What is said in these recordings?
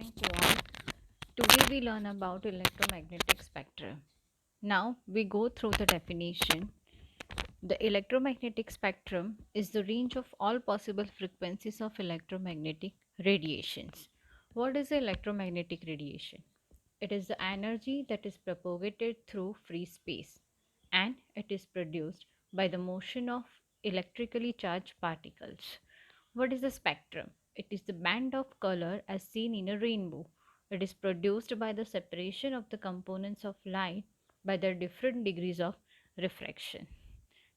morning to all. Today we learn about electromagnetic spectrum. Now we go through the definition. The electromagnetic spectrum is the range of all possible frequencies of electromagnetic radiations. What is electromagnetic radiation? It is the energy that is propagated through free space and it is produced by the motion of electrically charged particles. What is the spectrum? It is the band of color as seen in a rainbow. It is produced by the separation of the components of light by their different degrees of refraction.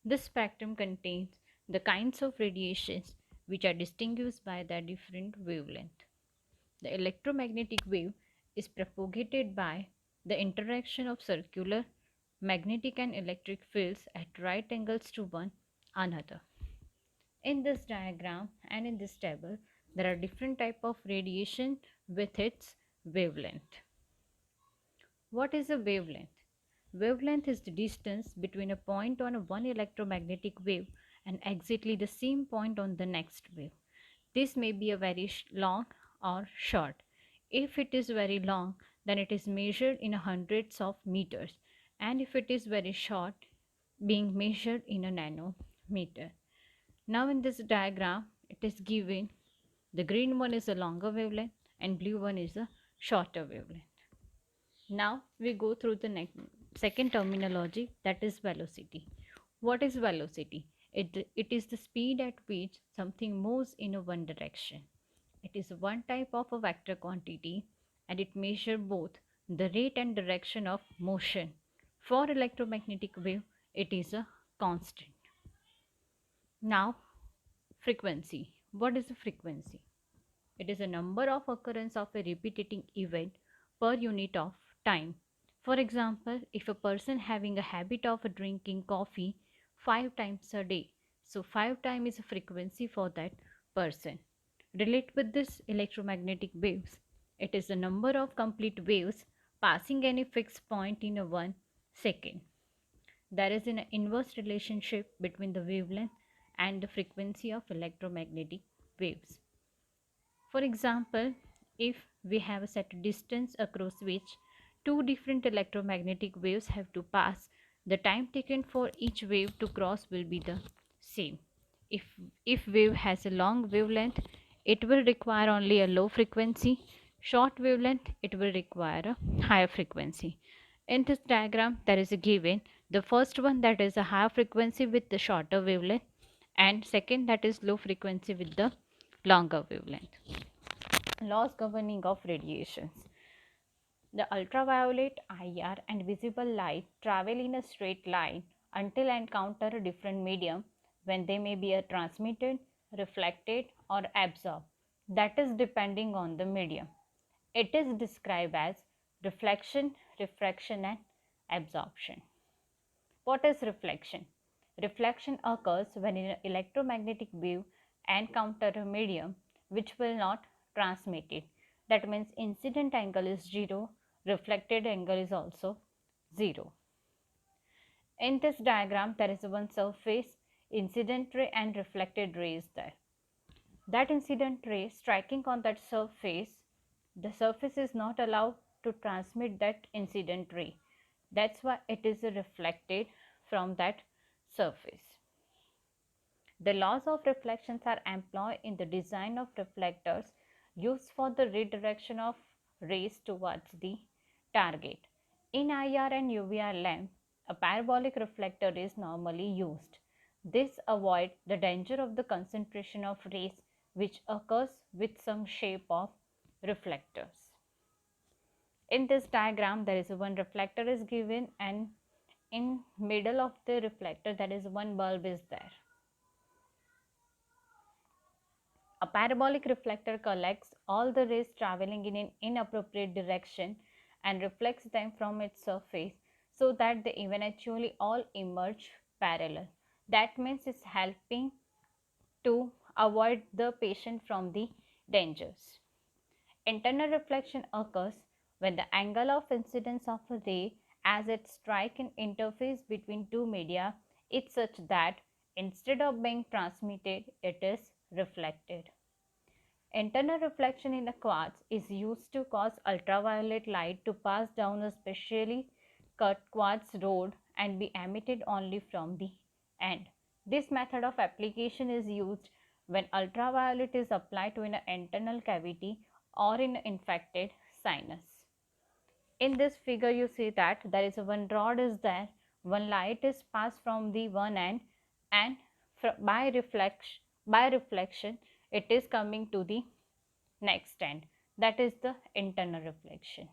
This spectrum contains the kinds of radiations which are distinguished by their different wavelength. The electromagnetic wave is propagated by the interaction of circular, magnetic and electric fields at right angles to one another. In this diagram and in this table, there are different type of radiation with its wavelength. What is a wavelength? Wavelength is the distance between a point on a one electromagnetic wave and exactly the same point on the next wave. This may be a very long or short. If it is very long, then it is measured in hundreds of meters, and if it is very short, being measured in a nanometer. Now in this diagram, it is given the green one is a longer wavelength and blue one is a shorter wavelength. Now we go through the second terminology, that is velocity. What is velocity? It is the speed at which something moves in a one direction. It is one type of a vector quantity and it measures both the rate and direction of motion. For electromagnetic wave, it is a constant. Now, frequency. What is a frequency? It is a number of occurrence of a repeating event per unit of time. For example, if a person having a habit of drinking coffee 5 times a day, so 5 times is a frequency for that person. Relate with this electromagnetic waves. It is the number of complete waves passing any fixed point in a 1 second. There is an inverse relationship between the wavelength and the frequency of electromagnetic waves. For example, if we have a set distance across which two different electromagnetic waves have to pass, the time taken for each wave to cross will be the same. If, if wave has a long wavelength, it will require only a low frequency. Short wavelength, it will require a higher frequency. In this diagram, there is a given the first one, that is a higher frequency with the shorter wavelength, and second, that is low frequency with the longer wavelength. Laws governing of radiations. The ultraviolet, IR and visible light travel in a straight line until encounter a different medium when they may be transmitted, reflected or absorbed. That is depending on the medium. It is described as reflection, refraction and absorption. What is reflection? Reflection occurs when an electromagnetic wave encounters a medium which will not transmit it. That means incident angle is 0, reflected angle is also 0. In this diagram, there is one surface, incident ray and reflected ray is there. That incident ray striking on that surface, the surface is not allowed to transmit that incident ray. That's why it is reflected from that surface. The laws of reflections are employed in the design of reflectors used for the redirection of rays towards the target. In IR and UVR lamp, a parabolic reflector is normally used. This avoids the danger of the concentration of rays which occurs with some shape of reflectors. In this diagram, there is one reflector is given and in middle of the reflector there is one bulb is there. A parabolic reflector collects all the rays traveling in an inappropriate direction and reflects them from its surface so that they eventually all emerge parallel. That means it's helping to avoid the patient from the dangers. Internal reflection occurs when the angle of incidence of a ray as it strikes an interface between two media is such that instead of being transmitted, it is reflected. Internal reflection in a quartz is used to cause ultraviolet light to pass down a specially cut quartz rod and be emitted only from the end. This method of application is used when ultraviolet is applied to an internal cavity or in an infected sinus. In this figure you see that there is one rod is there, one light is passed from the one end, and by reflection it is coming to the next end, that is the internal reflection.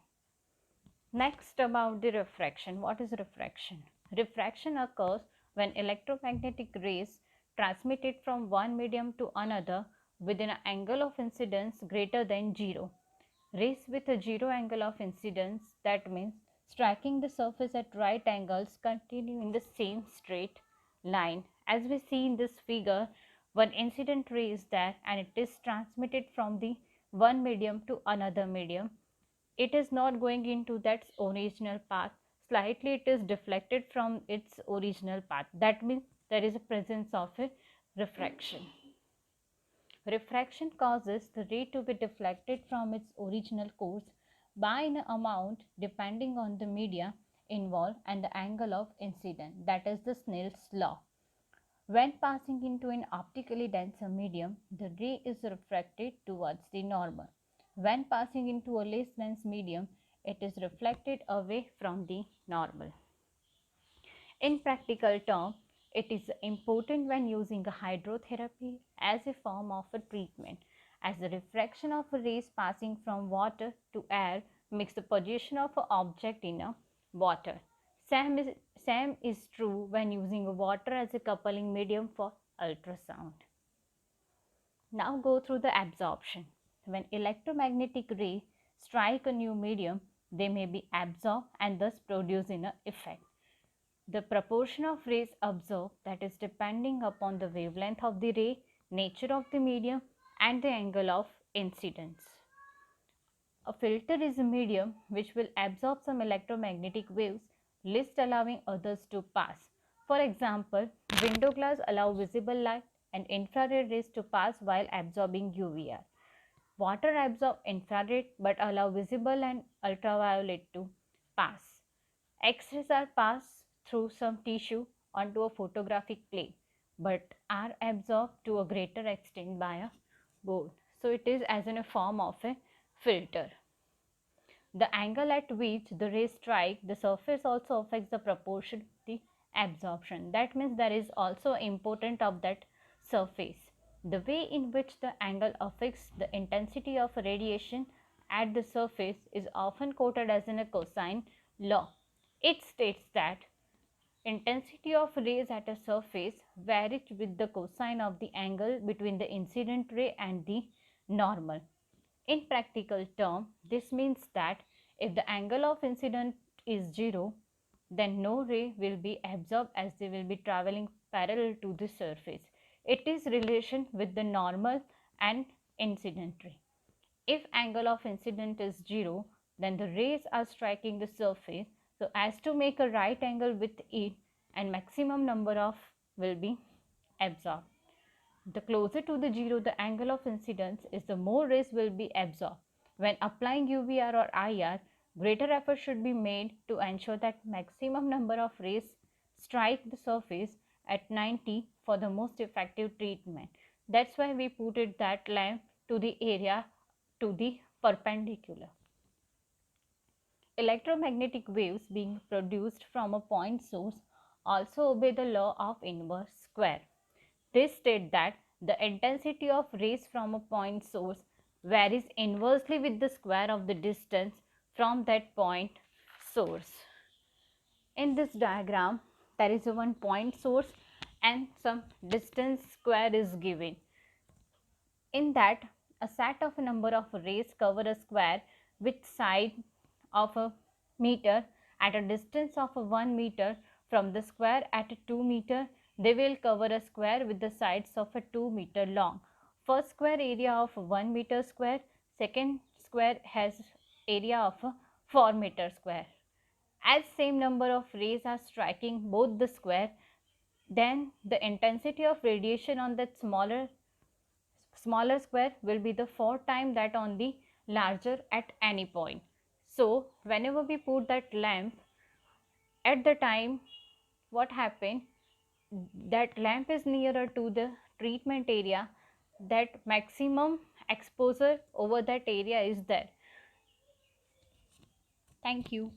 Next, about the refraction. What is refraction? Refraction occurs when electromagnetic rays transmitted from one medium to another within an angle of incidence greater than 0. Rays with a 0 angle of incidence, that means striking the surface at right angles, continue in the same straight line. As we see in this figure, one incident ray is there and it is transmitted from the one medium to another medium. It is not going into that original path, slightly it is deflected from its original path. That means there is a presence of a refraction. Refraction causes the ray to be deflected from its original course by an amount depending on the media involved and the angle of incidence, that is the Snell's law. When passing into an optically denser medium, the ray is refracted towards the normal. When passing into a less dense medium, it is reflected away from the normal. In practical terms, it is important when using a hydrotherapy as a form of a treatment, as the refraction of rays passing from water to air makes the position of an object in a water. Same is true when using water as a coupling medium for ultrasound. Now go through the absorption. When electromagnetic rays strike a new medium, they may be absorbed and thus produce an effect. The proportion of rays absorbed, that is depending upon the wavelength of the ray, nature of the medium and the angle of incidence. A filter is a medium which will absorb some electromagnetic waves, least allowing others to pass. For example, window glass allow visible light and infrared rays to pass while absorbing UVR. Water absorb infrared but allow visible and ultraviolet to pass. X-rays are passed through some tissue onto a photographic plate but are absorbed to a greater extent by a board. So it is as in a form of a filter. The angle at which the rays strike the surface also affects the proportion of the absorption. That means there is also important of that surface. The way in which the angle affects the intensity of radiation at the surface is often quoted as in a cosine law. It states that intensity of rays at a surface varies with the cosine of the angle between the incident ray and the normal. In practical term, this means that if the angle of incidence is 0, then no ray will be absorbed as they will be traveling parallel to the surface. It is relation with the normal and incident ray. If angle of incidence is 0, then the rays are striking the surface so as to make a right angle with it and maximum number of will be absorbed. The closer to the 0 the angle of incidence is, the more rays will be absorbed. When applying UVR or IR, greater effort should be made to ensure that maximum number of rays strike the surface at 90 for the most effective treatment. That's why we put it that lamp to the area to the perpendicular. Electromagnetic waves being produced from a point source also obey the law of inverse square. They state that the intensity of rays from a point source varies inversely with the square of the distance from that point source. In this diagram, there is a one point source and some distance square is given. In that, a set of a number of rays cover a square with side of a meter at a distance of 1 meter from the square. At 2 meter, they will cover a square with the sides of a 2 meter long. First square area of 1 meter square, second square has area of 4 meter square. As same number of rays are striking both the square, then the intensity of radiation on that smaller smaller square will be the 4 time that on the larger at any point. So whenever we put that lamp, at the time what happened, that lamp is nearer to the treatment area, that maximum exposure over that area is there. Thank you.